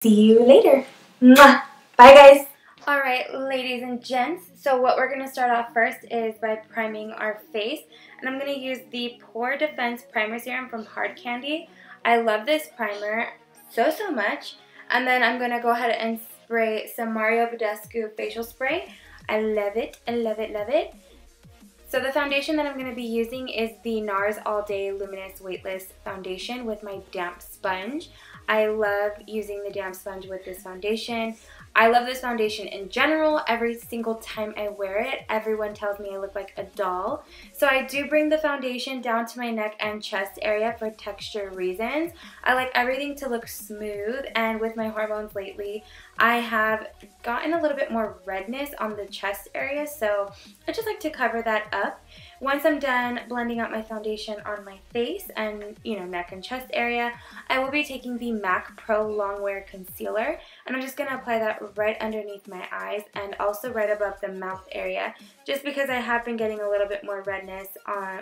See you later. Mwah. Bye, guys. Alright, ladies and gents, so what we're going to start off first is by priming our face. And I'm going to use the Pore Defense Primer Serum from Hard Candy. I love this primer so much. And then I'm going to go ahead and spray some Mario Badescu facial spray. I love it. I love it, love it. So the foundation that I'm going to be using is the NARS All Day Luminous Weightless Foundation with my damp sponge. I love using the damp sponge with this foundation. I love this foundation in general. Every single time I wear it, everyone tells me I look like a doll. So I do bring the foundation down to my neck and chest area for texture reasons. I like everything to look smooth, and with my hormones lately, I have gotten a little bit more redness on the chest area, so I just like to cover that up. Once I'm done blending out my foundation on my face and, neck and chest area, I will be taking the MAC Pro Longwear Concealer, and I'm just going to apply that right underneath my eyes and also right above the mouth area, just because I have been getting a little bit more redness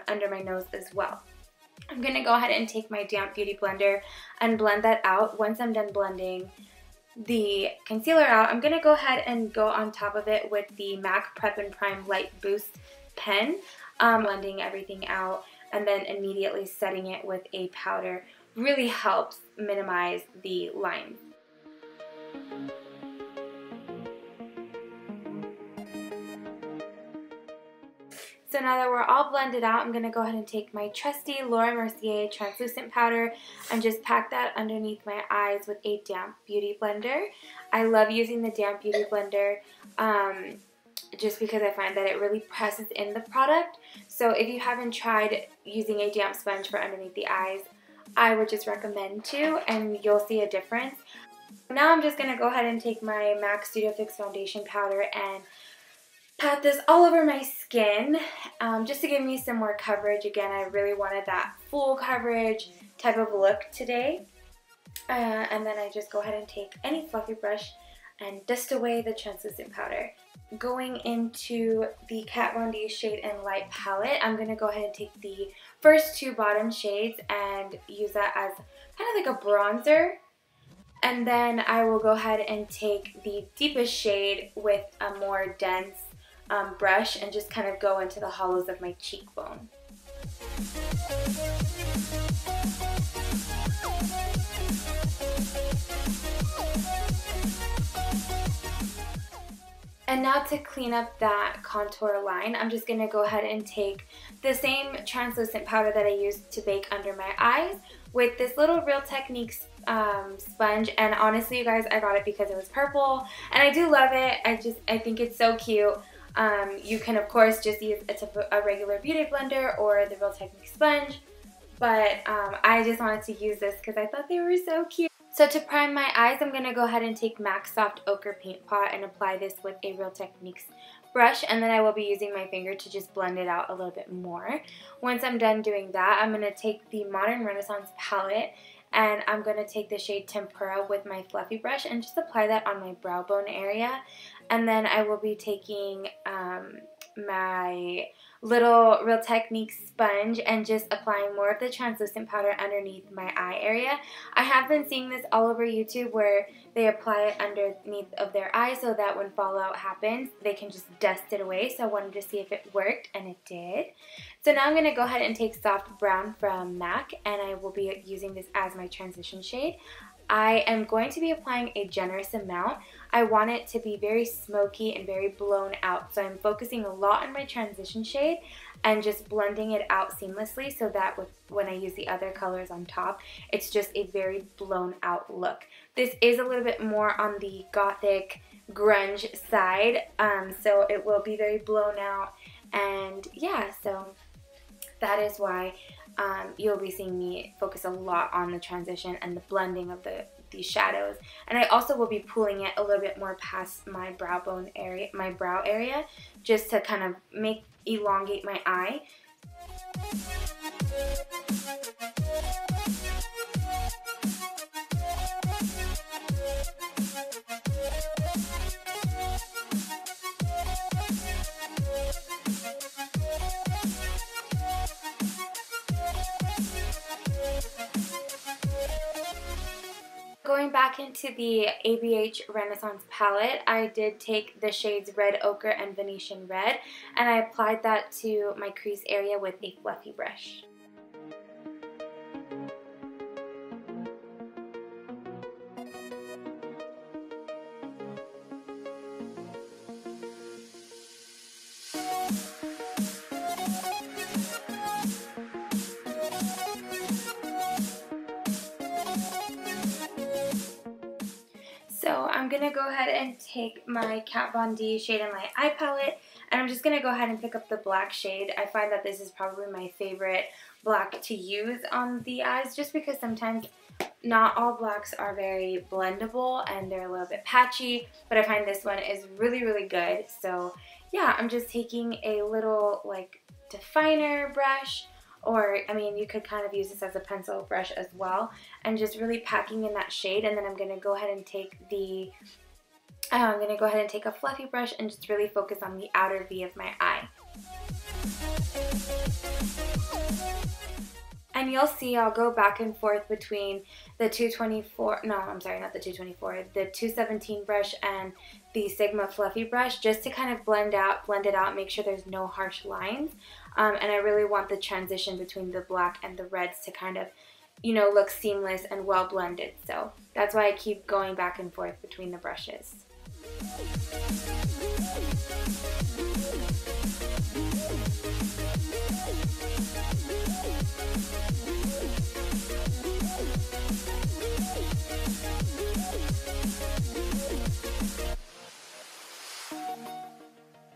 under my nose as well. I'm going to go ahead and take my damp beauty blender and blend that out. Once I'm done blending the concealer out, I'm going to go ahead and go on top of it with the MAC Prep and Prime Light Boost pen, blending everything out, and then immediately setting it with a powder really helps minimize the lines. So now that we're all blended out, I'm going to go ahead and take my trusty Laura Mercier translucent powder and just pack that underneath my eyes with a damp beauty blender. I love using the damp beauty blender just because I find that it really presses in the product. So if you haven't tried using a damp sponge for underneath the eyes, I would just recommend to, and you'll see a difference. Now I'm just going to go ahead and take my MAC Studio Fix foundation powder and pat this all over my skin just to give me some more coverage. Again, I really wanted that full coverage type of look today. And then I just go ahead and take any fluffy brush and dust away the translucent powder. Going into the Kat Von D Shade and Light palette, I'm going to go ahead and take the first two bottom shades and use that as kind of like a bronzer. And then I will go ahead and take the deepest shade with a more dense brush and just kind of go into the hollows of my cheekbone. And now to clean up that contour line, I'm just going to go ahead and take the same translucent powder that I used to bake under my eyes with this little Real Techniques sponge. And honestly, you guys, I got it because it was purple, and I do love it. I think it's so cute. You can, of course, just use a regular beauty blender or the Real Techniques sponge, but I just wanted to use this because I thought they were so cute. So to prime my eyes, I'm going to go ahead and take MAC Soft Ochre Paint Pot and apply this with a Real Techniques brush, and then I will be using my finger to just blend it out a little bit more. Once I'm done doing that, I'm going to take the Modern Renaissance palette, and I'm going to take the shade Tempera with my fluffy brush and just apply that on my brow bone area. And then I will be taking my little Real Techniques sponge and just applying more of the translucent powder underneath my eye area. I have been seeing this all over YouTube where they apply it underneath of their eye so that when fallout happens, they can just dust it away. So I wanted to see if it worked, and it did. So now I'm going to go ahead and take Soft Brown from MAC, and I will be using this as my transition shade. I am going to be applying a generous amount. I want it to be very smoky and very blown out, so I'm focusing a lot on my transition shade and just blending it out seamlessly so that when I use the other colors on top, it's just a very blown out look. This is a little bit more on the gothic grunge side, so it will be very blown out, and yeah, so that is why you'll be seeing me focus a lot on the transition and the blending of these shadows. And I also will be pulling it a little bit more past my brow bone area, my brow area, just to kind of elongate my eye. going back into the ABH Renaissance palette, I did take the shades Red Ochre and Venetian Red, and I applied that to my crease area with a fluffy brush. So I'm going to go ahead and take my Kat Von D Shade and Light Eye Palette, and I'm just going to go ahead and pick up the black shade. I find that this is probably my favorite black to use on the eyes, just because sometimes not all blacks are very blendable and they're a little bit patchy, but I find this one is really, really good. So yeah, I'm just taking a little like definer brush, or I mean, you could kind of use this as a pencil brush as well, and just really packing in that shade. And then I'm going to go ahead and take a fluffy brush and just really focus on the outer V of my eye. And you'll see I'll go back and forth between the 224, no, I'm sorry, not the 224, the 217 brush and the Sigma Fluffy brush, just to kind of blend it out, make sure there's no harsh lines. And I really want the transition between the black and the reds to kind of, you know, look seamless and well blended. So that's why I keep going back and forth between the brushes.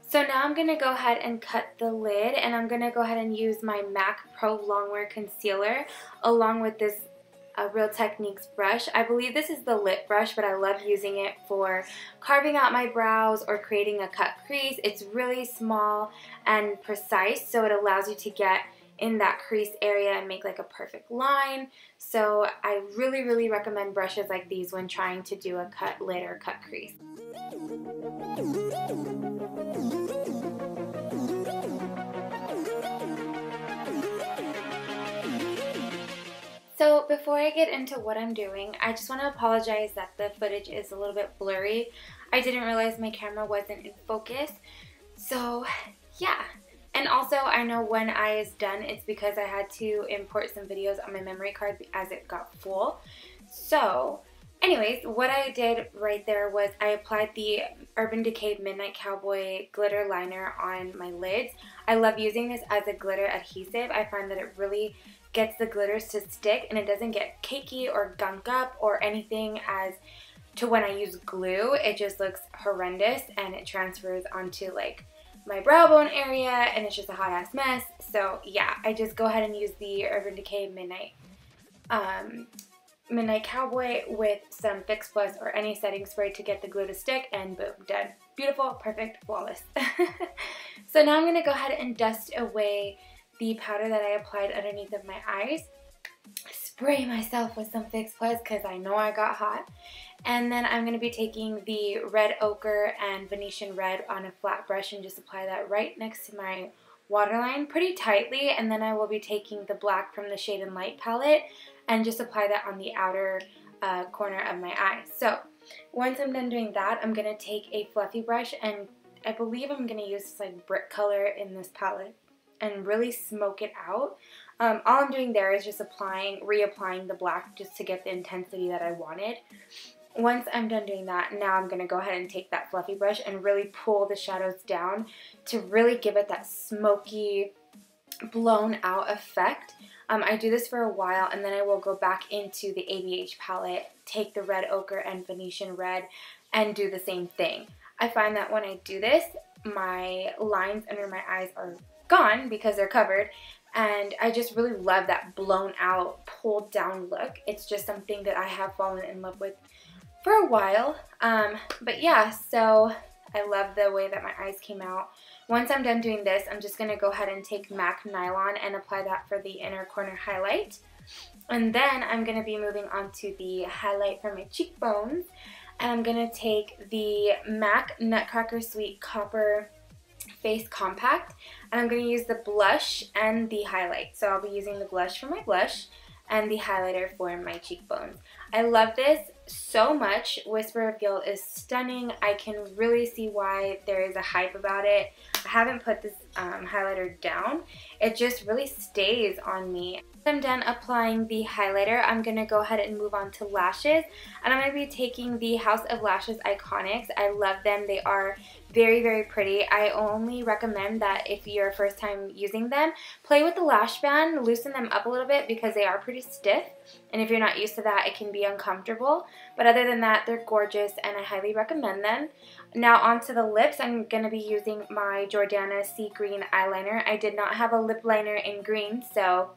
So now I'm going to go ahead and cut the lid, and I'm going to go ahead and use my MAC Pro Longwear Concealer along with this Real Techniques brush. I believe this is the lip brush, but I love using it for carving out my brows or creating a cut crease. It's really small and precise, so it allows you to get in that crease area and make like a perfect line. So I really, really recommend brushes like these when trying to do a cut lid or cut crease. So before I get into what I'm doing, I just want to apologize that the footage is a little bit blurry. I didn't realize my camera wasn't in focus. So yeah. And also, I know one eye is done. It's because I had to import some videos on my memory card as it got full. So anyways, what I did right there was I applied the Urban Decay Midnight Cowboy glitter liner on my lids. I love using this as a glitter adhesive. I find that it really gets the glitters to stick and it doesn't get cakey or gunk up or anything as to when I use glue. It just looks horrendous and it transfers onto like my brow bone area and it's just a hot ass mess. So yeah, I just go ahead and use the Urban Decay Midnight Cowboy with some Fix Plus or any setting spray to get the glue to stick, and boom, done. Beautiful, perfect, flawless. So now I'm going to go ahead and dust away the powder that I applied underneath of my eyes. Spray myself with some Fix Plus because I know I got hot. And then I'm going to be taking the Red Ochre and Venetian Red on a flat brush and just apply that right next to my waterline pretty tightly. And then I will be taking the black from the Shade and Light palette and just apply that on the outer corner of my eye. So once I'm done doing that, I'm going to take a fluffy brush, and I believe I'm going to use this like brick color in this palette and really smoke it out. All I'm doing there is just reapplying the black just to get the intensity that I wanted. Once I'm done doing that, now I'm going to go ahead and take that fluffy brush and really pull the shadows down to really give it that smoky, blown out effect. I do this for a while, and then I will go back into the ABH palette, take the Red Ochre and Venetian Red, and do the same thing. I find that when I do this, my lines under my eyes are gone because they're covered, and I just really love that blown out, pulled down look. It's just something that I have fallen in love with for a while. But yeah, so I love the way that my eyes came out. Once I'm done doing this, I'm just going to go ahead and take MAC Nylon and apply that for the inner corner highlight. And then I'm going to be moving on to the highlight for my cheekbones. And I'm going to take the MAC Nutcracker Sweet Copper Face Compact. And I'm going to use the blush and the highlight. So I'll be using the blush for my blush and the highlighter for my cheekbones. I love this so much. Whisper Reveal is stunning. I can really see why there is a hype about it. I haven't put this highlighter down. It just really stays on me. Once I'm done applying the highlighter, I'm going to go ahead and move on to lashes. And I'm going to be taking the House of Lashes Iconics. I love them. They are very, very pretty. I only recommend that if you're first time using them, play with the lash band, loosen them up a little bit because they are pretty stiff. And if you're not used to that, it can be uncomfortable. But other than that, they're gorgeous and I highly recommend them. Now onto the lips, I'm going to be using my Jordana Sea Green eyeliner. I did not have a lip liner in green, so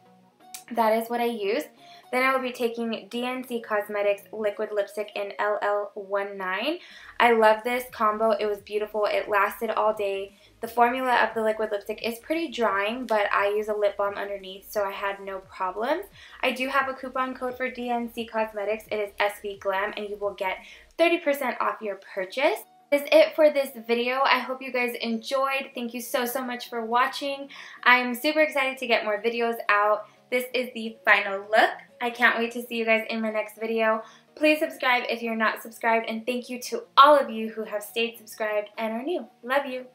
that is what I used. Then I will be taking DNC Cosmetics Liquid Lipstick in LL19. I love this combo. It was beautiful. It lasted all day. The formula of the liquid lipstick is pretty drying, but I use a lip balm underneath, so I had no problems. I do have a coupon code for DNC Cosmetics. It is SVGLAM, and you will get 30% off your purchase. That is it for this video. I hope you guys enjoyed. Thank you so much for watching. I'm super excited to get more videos out. This is the final look. I can't wait to see you guys in my next video. Please subscribe if you're not subscribed, and thank you to all of you who have stayed subscribed and are new. Love you.